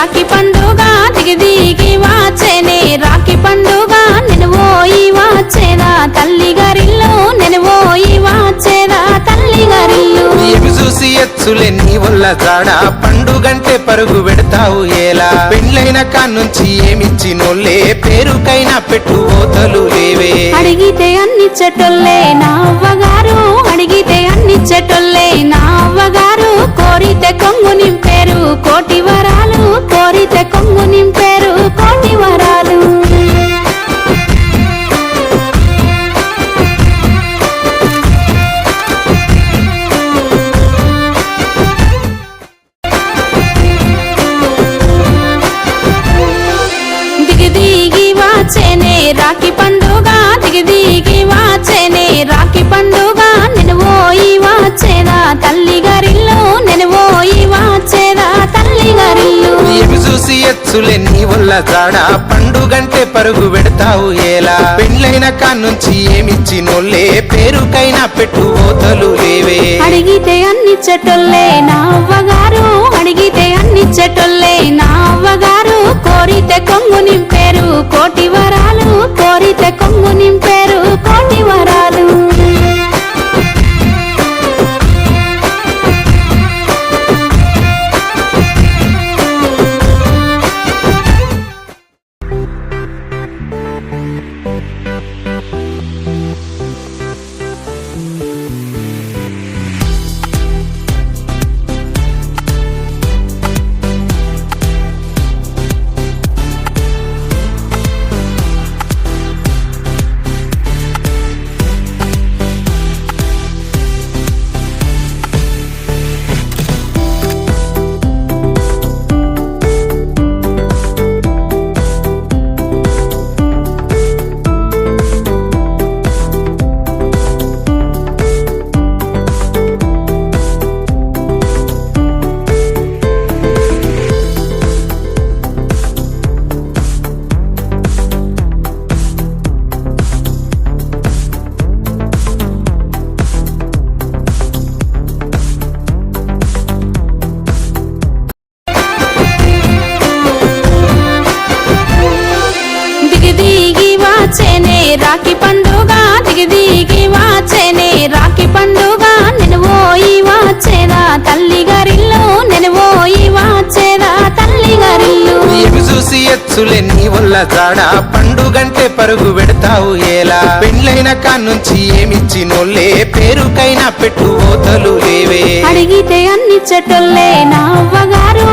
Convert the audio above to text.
రాఖీ పండుగ దిగి దిగి వచ్చేనే రాఖీ పండుగ నేను పోయి వచ్చేదా తల్లి గారిల్లు నేను పోయి వచ్చేదా తల్లి గారిల్లు ఏమి చూసి ఎచ్చులే నీ వల్ల జాడ పండుగంటే పరుగు పెడతావు ఎలా పెండ్లైన కాన్నుంచి ఏమిచ్చినోళ్ళే పేరుకైనా పెట్టు ఓతలు లేవే అడిగితే అన్ని చెట్టొల్లే నా అవ్వగారు అడిగితే అన్ని చెట్టొల్లే నా అవ్వగారు కోరితే కొంగు నింపేరు కోటి వరాలు కోరితే కొంగు నింపేరు కోటి వరాలు దిగి దిగి వచ్చేనే రాఖీ పండుగ దిగి దిగి వచ్చేనే రాఖీ పండుగ నేను పోయి వచ్చేదా తల్లి గారిల్లు నేను పోయి వచ్చేదా తల్లి గారిల్లు ఏమి చూసి ఎచ్చులే నీ వల్ల జాడ పండుగంటే పరుగు పెడతావు ఎలా పెండ్లైన కాన్నుంచి ఏమిచ్చినోళ్ళే పేరుకైనా పెట్టు ఓతలు లేవే అడిగితే అన్ని చెట్టొల్లే నా అవ్వగారు అడిగితే అన్ని చెట్టొల్లే నా అవ్వగారు కోరితే కొంగు నింపేరు కోటి వరాలు కోరితే కొంగు నింపేరు కోటి వరాలు వచ్చేనే రాఖీ పండుగ దిగి దిగి వచ్చేనే రాఖీ పండుగ నేను పోయి వచ్చేదా తల్లి గారిల్లు నేను పోయి వచ్చేదా తల్లి గారిల్లు ఏమి చూసి ఎచ్చులే నీ వల్ల జాడ పండుగంటే పరుగు పెడతావు ఎలా పెండ్లైన కాన్నుంచి ఏమిచ్చినోళ్ళే పేరుకైనా పెట్టు ఓతలు లేవే అడిగితే అన్ని చెట్టొల్లే నా అవ్వగారు